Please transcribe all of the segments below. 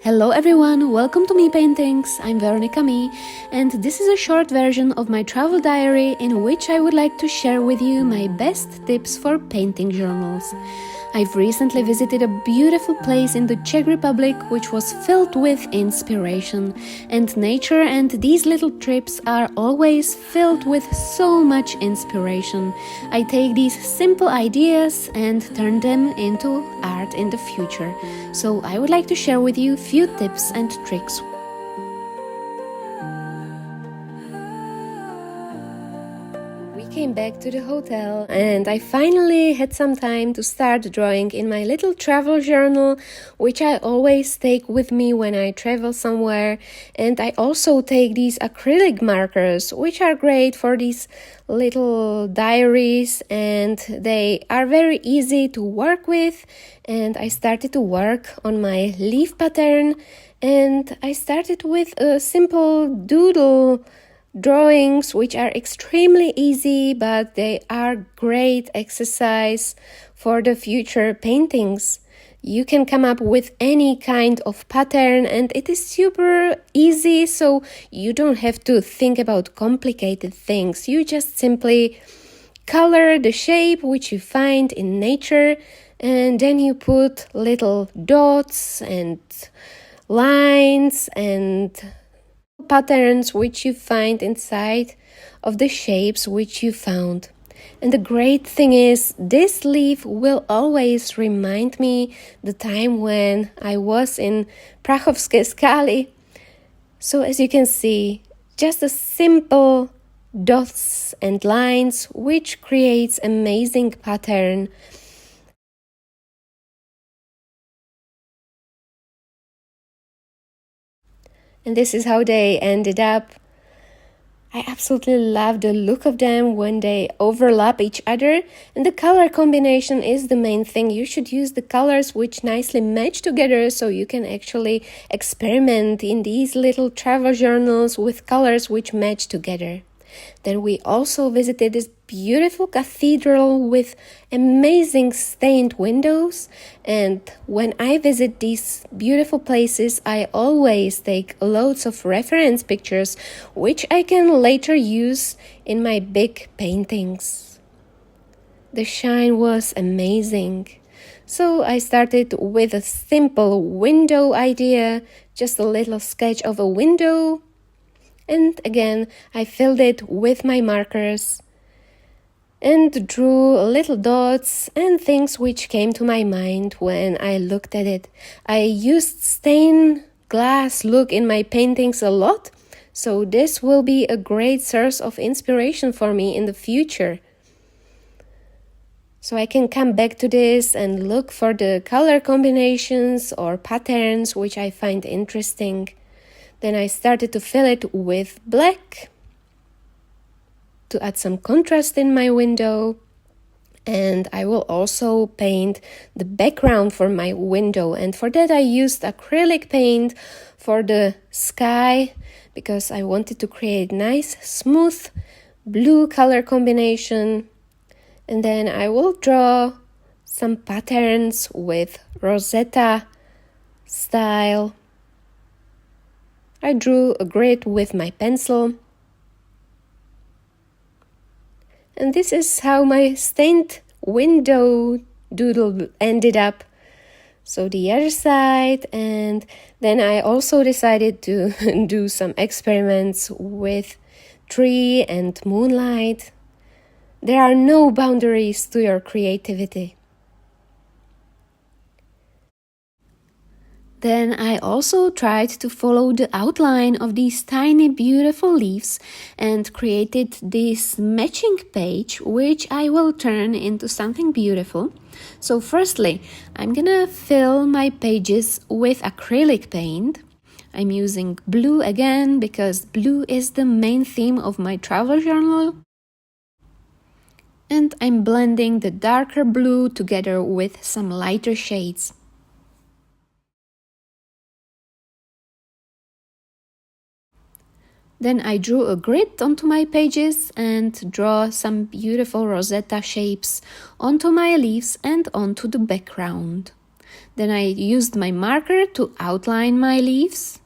Hello everyone, welcome to Me Paintings. I'm Veronica Me, and this is a short version of my travel diary in which I would like to share with you my best tips for painting journals. I've recently visited a beautiful place in the Czech Republic which was filled with inspiration, and nature and these little trips are always filled with so much inspiration. I take these simple ideas and turn them into art in the future. So I would like to share with you a few tips and tricks. Came back to the hotel and I finally had some time to start drawing in my little travel journal, which I always take with me when I travel somewhere. And I also take these acrylic markers, which are great for these little diaries, and they are very easy to work with. And I started to work on my leaf pattern, and I started with a simple doodle drawings, which are extremely easy, but they are great exercise for the future paintings. You can come up with any kind of pattern and it is super easy, so you don't have to think about complicated things. You just simply color the shape which you find in nature, and then you put little dots and lines and patterns which you find inside of the shapes which you found. And the great thing is, this leaf will always remind me the time when I was in Prachovské Skaly. So as you can see, just a simple dots and lines which creates amazing pattern. And this is how they ended up. I absolutely love the look of them when they overlap each other, and the color combination is the main thing. You should use the colors which nicely match together, so you can actually experiment in these little travel journals with colors which match together. Then we also visited this beautiful cathedral with amazing stained windows, and when I visit these beautiful places, I always take loads of reference pictures which I can later use in my big paintings. The shine was amazing. So I started with a simple window idea, just a little sketch of a window. And again, I filled it with my markers and drew little dots and things which came to my mind when I looked at it. I used stained glass look in my paintings a lot, so this will be a great source of inspiration for me in the future. So I can come back to this and look for the color combinations or patterns which I find interesting. Then I started to fill it with black to add some contrast in my window. And I will also paint the background for my window. And for that I used acrylic paint for the sky because I wanted to create nice, smooth blue color combination. And then I will draw some patterns with Rosetta style. I drew a grid with my pencil. And this is how my stained window doodle ended up. So the other side, and then I also decided to do some experiments with tree and moonlight. There are no boundaries to your creativity. Then I also tried to follow the outline of these tiny beautiful leaves and created this matching page which I will turn into something beautiful. So firstly, I'm gonna fill my pages with acrylic paint. I'm using blue again because blue is the main theme of my travel journal. And I'm blending the darker blue together with some lighter shades. Then I drew a grid onto my pages and draw some beautiful rosetta shapes onto my leaves and onto the background. Then I used my marker to outline my leaves.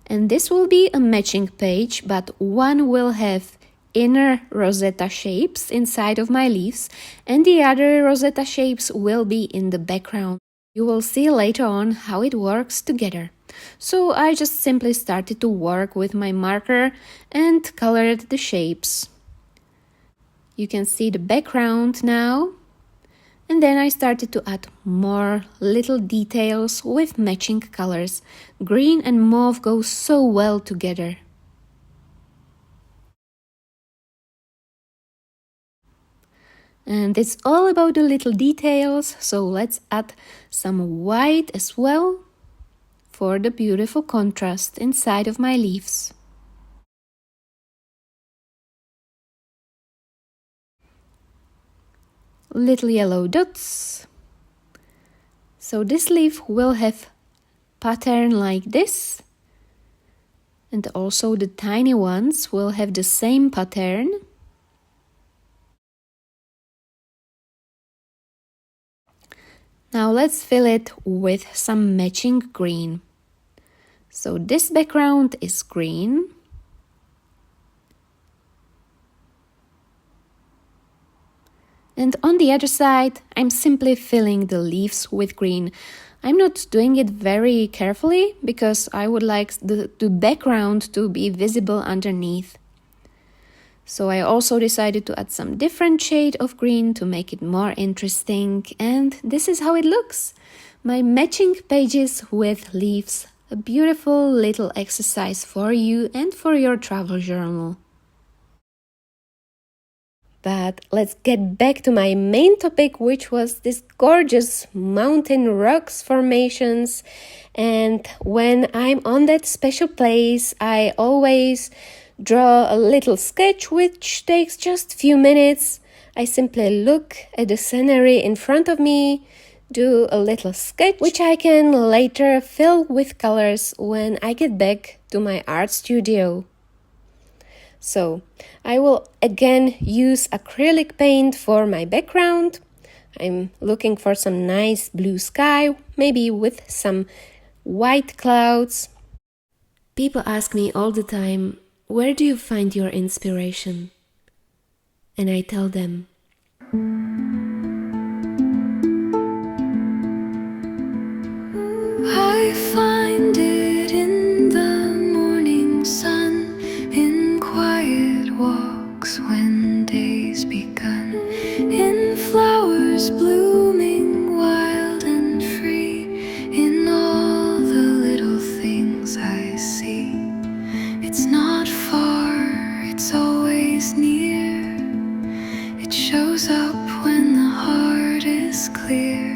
And this will be a matching page, but one will have inner rosetta shapes inside of my leaves and the other rosetta shapes will be in the background. You will see later on how it works together. So I just simply started to work with my marker and colored the shapes. You can see the background now. And then I started to add more little details with matching colors. Green and mauve go so well together. And it's all about the little details, so let's add some white as well for the beautiful contrast inside of my leaves. Little yellow dots. So this leaf will have pattern like this, and also the tiny ones will have the same pattern. Now let's fill it with some matching green. So this background is green. And on the other side, I'm simply filling the leaves with green. I'm not doing it very carefully because I would like the background to be visible underneath. So I also decided to add some different shade of green to make it more interesting. And this is how it looks. My matching pages with leaves. A beautiful little exercise for you and for your travel journal. But let's get back to my main topic, which was this gorgeous mountain rocks formations. And when I'm on that special place, I always draw a little sketch which takes just a few minutes. I simply look at the scenery in front of me, do a little sketch which I can later fill with colors when I get back to my art studio. So I will again use acrylic paint for my background. I'm looking for some nice blue sky, maybe with some white clouds. People ask me all the time, where do you find your inspiration? And I tell them, I find it in the morning sun, in quiet walks when day's begun, in flowers blooming wild and free, in all the little things I see. It's not far, it's always near. It shows up when the heart is clear.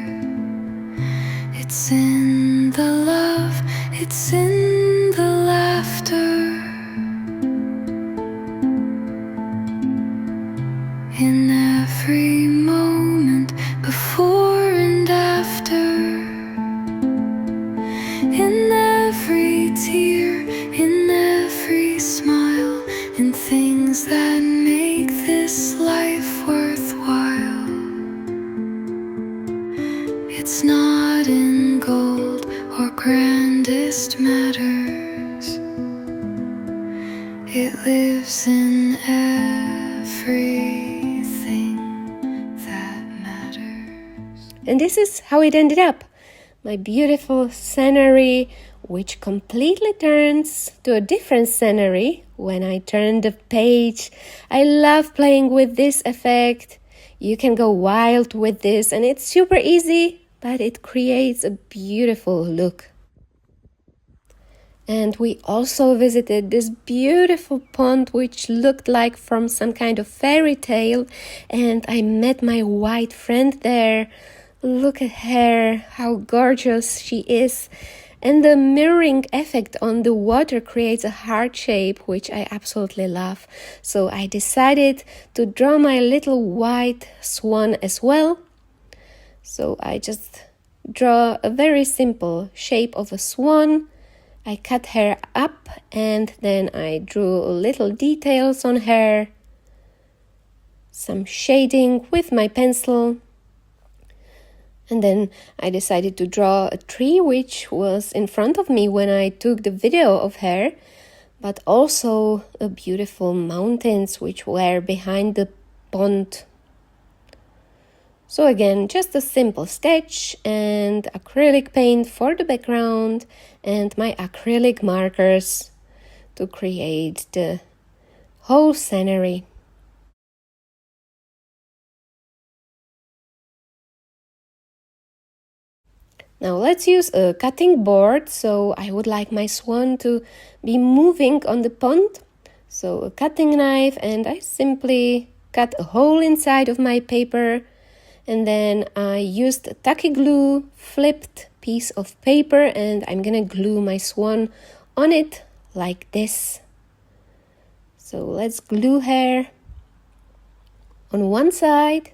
It's in the love, it's in the laughter, in every moment before and after, in every tear, in every smile, in things that make this life worthwhile. It's not in gold or grandest matters. It lives in everything that matters. and this is how it ended up. My beautiful scenery, which completely turns to a different scenery when I turn the page. I love playing with this effect. You can go wild with this and it's super easy, but it creates a beautiful look. And we also visited this beautiful pond which looked like from some kind of fairy tale, and I met my white friend there. Look at her, how gorgeous she is. And the mirroring effect on the water creates a heart shape, which I absolutely love. So I decided to draw my little white swan as well. So I just draw a very simple shape of a swan. I cut her up and then I drew little details on her, some shading with my pencil. And then I decided to draw a tree which was in front of me when I took the video of her, but also a beautiful mountains which were behind the pond. So again, just a simple sketch and acrylic paint for the background and my acrylic markers to create the whole scenery. Now let's use a cutting board. So I would like my swan to be moving on the pond. So a cutting knife, and I simply cut a hole inside of my paper. And then I used tacky glue, flipped piece of paper, and I'm gonna glue my swan on it like this. So let's glue her on one side.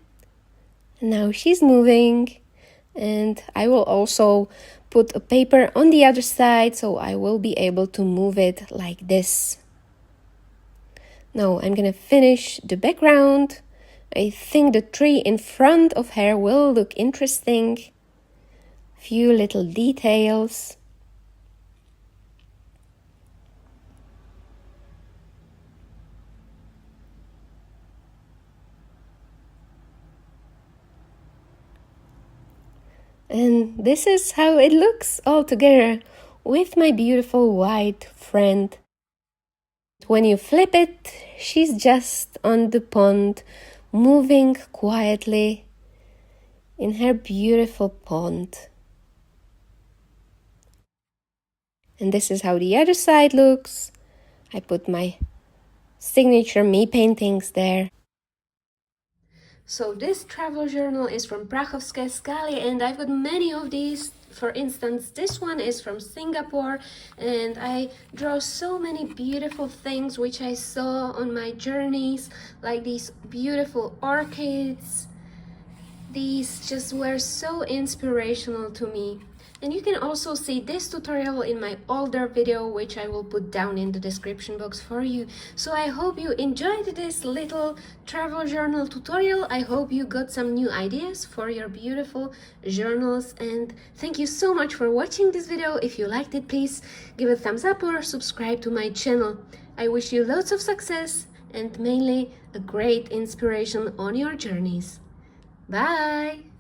And now she's moving. And I will also put a paper on the other side, so I will be able to move it like this. Now I'm gonna finish the background. I think the tree in front of her will look interesting. Few little details. And this is how it looks all together with my beautiful white friend. When you flip it, she's just on the pond, moving quietly in her beautiful pond. And this is how the other side looks. I put my signature me paintings there. So this travel journal is from Prahovské Skaly, and I've got many of these. For instance, this one is from Singapore, and I draw so many beautiful things which I saw on my journeys, like these beautiful orchids. These just were so inspirational to me. And you can also see this tutorial in my older video, which I will put down in the description box for you. So I hope you enjoyed this little travel journal tutorial. I hope you got some new ideas for your beautiful journals. And thank you so much for watching this video. If you liked it, please give a thumbs up or subscribe to my channel. I wish you lots of success and mainly a great inspiration on your journeys. Bye!